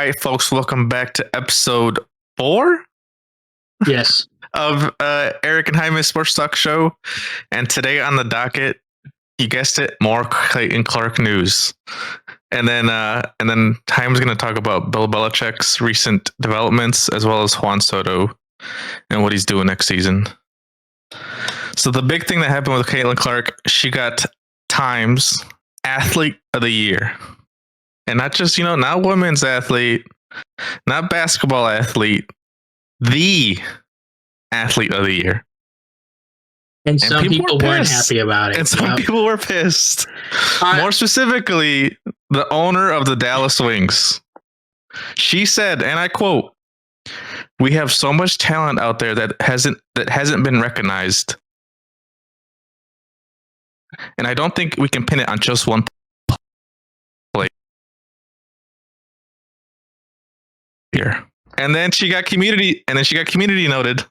right, folks, welcome back to episode 4 Yes. of Eric and Jaime Sports Talk Show. And today on the docket, you guessed it, more Clayton Clark news. And then Jaime's going to talk about Bill Belichick's recent developments as well as Juan Soto and what he's doing next season. So the big thing that happened with Caitlin Clark, she got Times Athlete of the Year. And not just, not women's athlete, not basketball athlete, the athlete of the year. And some people weren't happy about it. And some people were pissed. More specifically, the owner of the Dallas Wings. She said, and I quote, "We have so much talent out there that hasn't been recognized. And I don't think we can pin it on just one player." Here. And then she got community noted.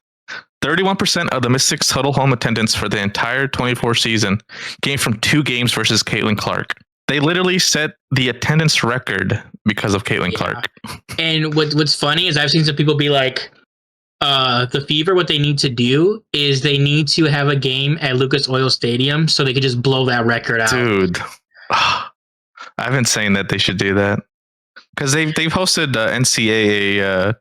31% of the Mystics' total home attendance for the entire 24 season came from 2 games versus Caitlin Clark. They literally set the attendance record because of Caitlin Clark. And what's funny is I've seen some people be like, the Fever, what they need to do is they need to have a game at Lucas Oil Stadium so they could just blow that record out. Dude, I've been saying that they should do that. Because they've hosted NCAA.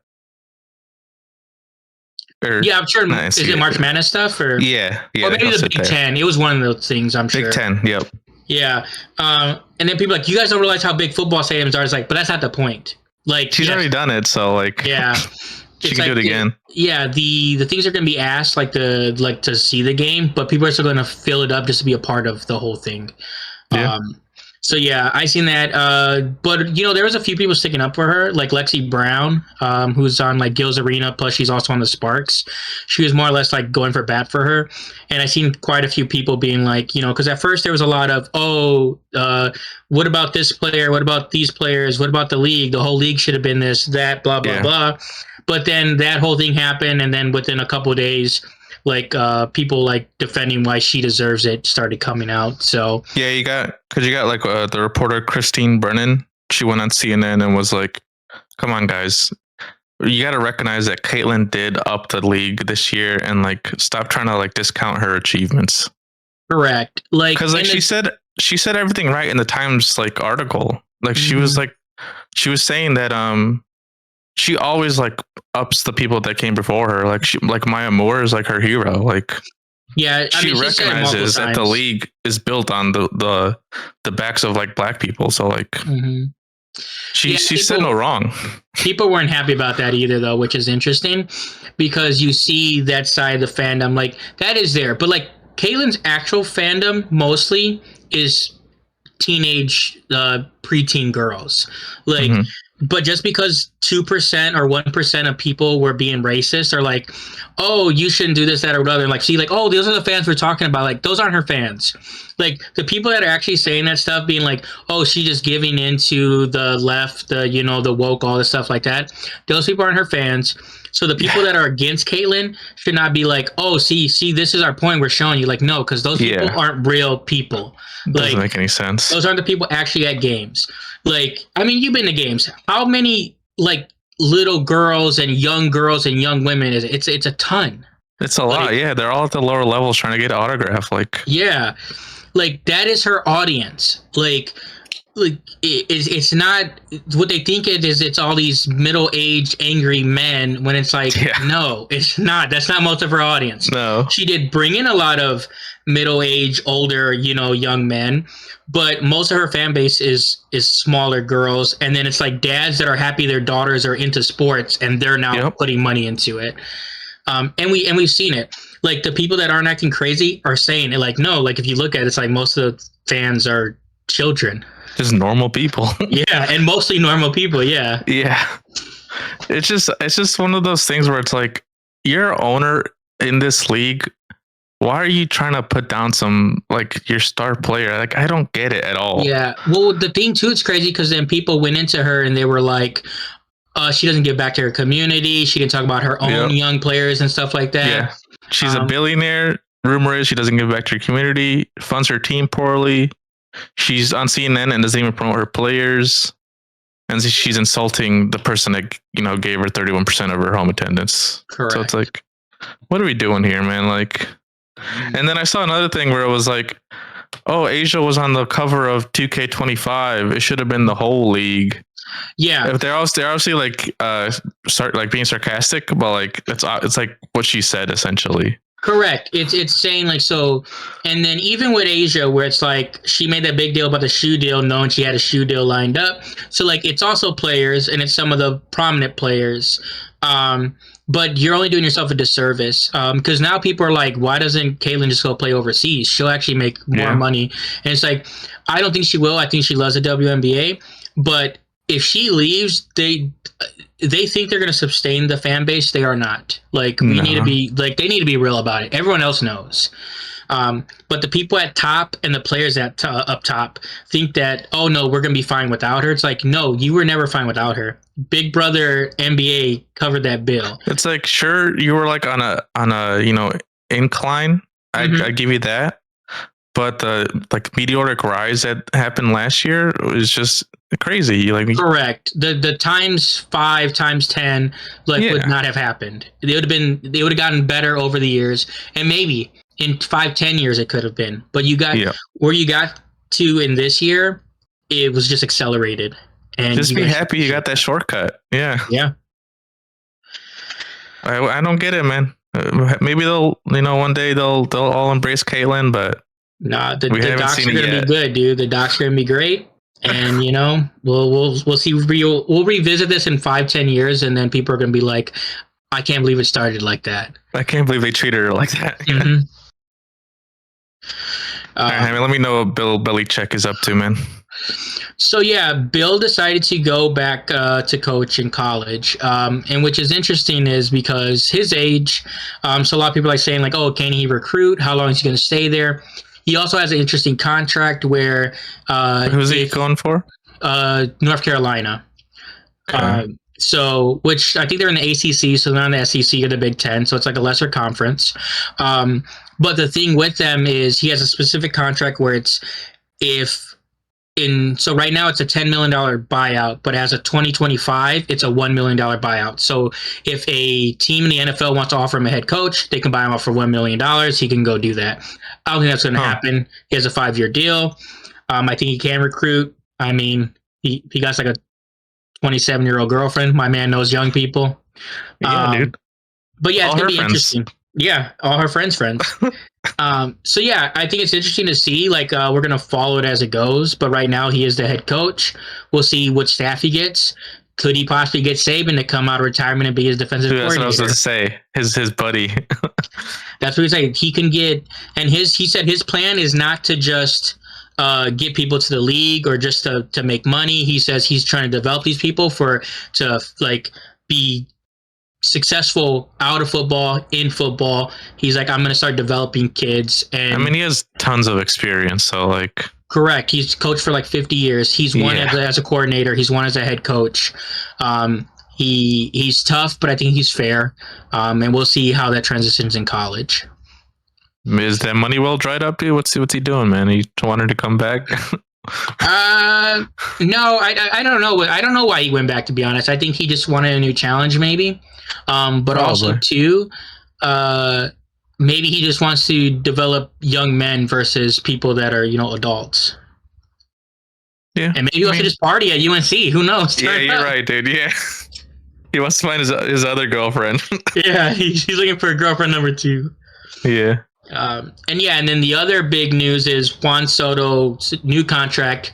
I'm sure. Is it March Madness stuff? Or yeah. Or maybe the Big Ten. It was one of those things, I'm sure. Big Ten, yep. Yeah. And then people are like, you guys don't realize how big football stadiums are. It's like, but that's not the point. Like, she's already done it, so like, yeah. She can do it again. The things are going to be asked to see the game, but people are still going to fill it up just to be a part of the whole thing. Yeah. So yeah, I seen that. But there was a few people sticking up for her, like Lexi Brown, who's on like Gil's Arena. Plus, she's also on the Sparks. She was more or less like going for bat for her. And I seen quite a few people being like, because at first there was a lot of, what about this player? What about these players? What about the league? The whole league should have been this, that, blah, blah, blah. But then that whole thing happened, and then within a couple of days, like people like defending why she deserves it started coming out. So yeah, you got like the reporter Christine Brennan. She went on CNN and was like, "Come on, guys, you got to recognize that Caitlin did up the league this year, and like stop trying to like discount her achievements." Correct, like because like she said everything right in the Times like article. Like she was saying that she always like ups the people that came before her. Like Maya Moore is like her hero. Like she recognizes that the league is built on the backs of like black people. So like she said no wrong. People weren't happy about that either though, which is interesting because you see that side of the fandom like that is there, but like Caitlin's actual fandom mostly is teenage preteen girls. Like but just because 2% or 1% of people were being racist or like, oh, you shouldn't do this, that, or whatever. Like, see, like, oh, those are the fans we're talking about. Like, those aren't her fans. Like, the people that are actually saying that stuff, being like, oh, she's just giving into the left, the woke, all this stuff like that. Those people aren't her fans. So the people that are against Caitlin should not be like, oh, see, this is our point. We're showing you. Like, no, because those people aren't real people. Doesn't make any sense. Those aren't the people actually at games. Like, I mean, you've been to games. How many like little girls and young women is it? It's a ton. It's a lot. Yeah, they're all at the lower levels trying to get an autograph. Like, yeah, like that is her audience. Like it's not what they think it is. It's all these middle-aged angry men. When it's like, no, it's not. That's not most of her audience. No, she did bring in a lot of middle-aged, older, young men, but most of her fan base is smaller girls. And then it's like dads that are happy their daughters are into sports and they're now putting money into it. And we've seen it. Like the people that aren't acting crazy are saying it. Like, no, like if you look at it, it's like most of the fans are children. Just normal people. Yeah, and mostly normal people. Yeah. Yeah. It's just one of those things where it's like you're an owner in this league. Why are you trying to put down some like your star player? Like I don't get it at all. Yeah. Well, the thing too, it's crazy because then people went into her and they were like, she doesn't give back to her community. She can talk about her own young players and stuff like that. Yeah. She's a billionaire. Rumor is she doesn't give back to her community, funds her team poorly. She's on CNN and doesn't even promote her players. and she's insulting the person that gave her 31% of her home attendance. Correct. So it's like, what are we doing here, man? Like, and then I saw another thing where it was like, oh, Asia was on the cover of 2K25. It should have been the whole league. Yeah, If they're obviously like start like being sarcastic, but like it's like what she said essentially. correct. It's saying like so, and then even with Asia, where it's like she made that big deal about the shoe deal, knowing she had a shoe deal lined up. So like it's also players, and it's some of the prominent players. But you're only doing yourself a disservice because now people are like, why doesn't Caitlyn just go play overseas? She'll actually make more money. And it's like, I don't think she will. I think she loves the WNBA, but if she leaves, they think they're going to sustain the fan base. They are not. Like we need to be like they need to be real about it. Everyone else knows. But the people at top and the players at up top think that, oh no, we're going to be fine without her. It's like, no, you were never fine without her. Big Brother NBA covered that bill. It's like, sure, you were like on a incline. I give you that. But the like meteoric rise that happened last year was just crazy. Like correct. The times 5 times 10 would not have happened. They would have gotten better over the years, and maybe in 5-10 years it could have been. But you got where you got to in this year, it was just accelerated. And just be happy you got that shortcut. Yeah. Yeah. I don't get it, man. Maybe they'll one day they'll all embrace Caitlyn, but nah, the docs are gonna be good, dude. The docs are gonna be great, and we'll see. We'll revisit this in 5-10 years, and then people are gonna be like, I can't believe it started like that. I can't believe they treated her like that. Mm-hmm. All right, let me know what Bill Belichick is up to, man. So yeah, Bill decided to go back to coach in college, and which is interesting is because his age. So a lot of people are saying like, oh, can he recruit? How long is he going to stay there? He also has an interesting contract where who's he going for? North Carolina. Okay. So, which I think they're in the ACC, so they're not in the SEC or the Big Ten, so it's like a lesser conference. But the thing with them is he has a specific contract where it's so right now it's a $10 million buyout, but as of 2025, it's a $1 million buyout. So if a team in the NFL wants to offer him a head coach, they can buy him out for $1 million. He can go do that. I don't think that's going to happen. He has a 5-year deal. I think he can recruit. I mean, he got like a 27-year-old girlfriend. My man knows young people. Yeah, dude. But yeah, it's going to be interesting. Yeah, all her friends. So yeah, I think it's interesting to see. Like, we're gonna follow it as it goes. But right now, he is the head coach. We'll see what staff he gets. Could he possibly get Saban to come out of retirement and be his defensive coordinator? That's what I was going to say. His buddy. That's what he's saying. He can get, and he said his plan is not to just get people to the league or just to make money. He says he's trying to develop these people to be successful out of football, in football. He's like, I'm going to start developing kids. And I mean, he has tons of experience, so like. Correct. He's coached for like 50 years. He's won as a coordinator. He's won as a head coach. He's tough, but I think he's fair. And we'll see how that transitions in college. Is that money well dried up, dude? What's he doing, man? He wanted to come back? No, I don't know. I don't know why he went back, to be honest. I think he just wanted a new challenge, maybe. But Probably. Also too, maybe he just wants to develop young men versus people that are, adults. Yeah. And maybe he wants to just party at UNC. Who knows? Yeah, you're right, dude. Yeah. He wants to find his other girlfriend. Yeah, he's looking for a girlfriend number 2. Yeah. And then the other big news is Juan Soto's new contract.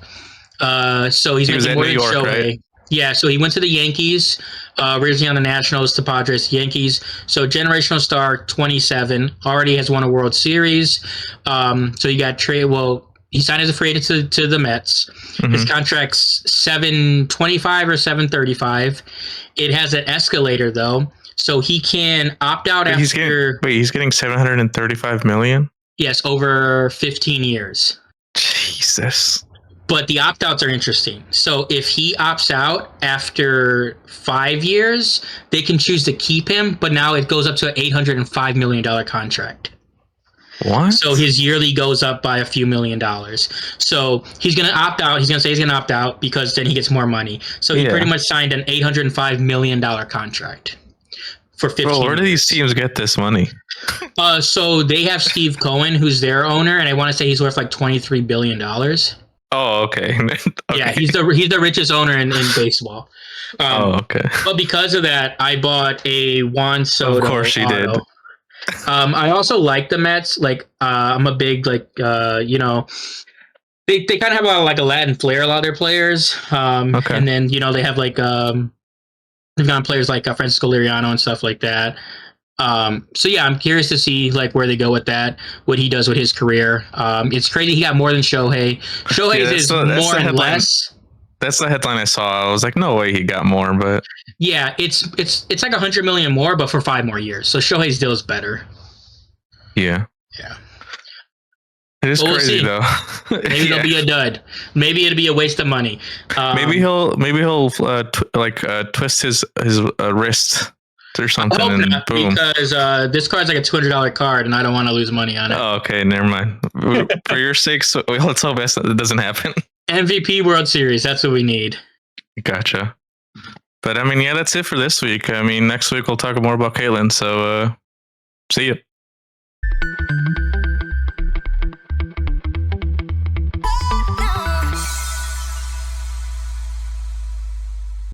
So he's making more than Shohei. Right? Yeah, so he went to the Yankees, originally on the Nationals to Padres, Yankees. So generational star, 27, already has won a World Series. So he got traded. Well, he signed as a free agent to the Mets. Mm-hmm. His contract's $725 or $735. It has an escalator though, so he can opt out after. He's getting $735 million. Yes, over 15 years. Jesus. But the opt-outs are interesting. So if he opts out after 5 years, they can choose to keep him, but now it goes up to an $805 million contract. What? So his yearly goes up by a few $1,000,000. So he's going to opt out. He's going to say he's going to opt out because then he gets more money. So he pretty much signed an $805 million contract for 15 Bro, where years. do these teams get this money? So they have Steve Cohen, who's their owner, and I want to say he's worth like $23 billion. Oh, okay. Okay. Yeah, he's the richest owner in baseball. Okay. But because of that, I bought a Juan Soto. Of course you did. I also like the Mets. Like, I'm a big they kind of have a Latin flair, a lot of their players. Okay. And then they have they've got players like Francisco Liriano and stuff like that. So yeah, I'm curious to see where they go with that, what he does with his career. It's crazy he got more than Shohei. Shohei's is more and less. That's the headline I saw. I was like, no way he got more, but yeah, it's like $100 million more, but for 5 more years. So Shohei's deal is better. Yeah. Yeah. It is crazy though. Maybe it'll be a dud. Maybe it'll be a waste of money. Maybe he'll twist his wrist or something, I hope and not, boom. because this card's like a $200 card, and I don't want to lose money on it. Oh, okay, never mind. For your sake, so let's hope that doesn't happen. MVP World Series. That's what we need. Gotcha. But I mean, yeah, that's it for this week. I mean, next week we'll talk more about Caitlin. So, see you.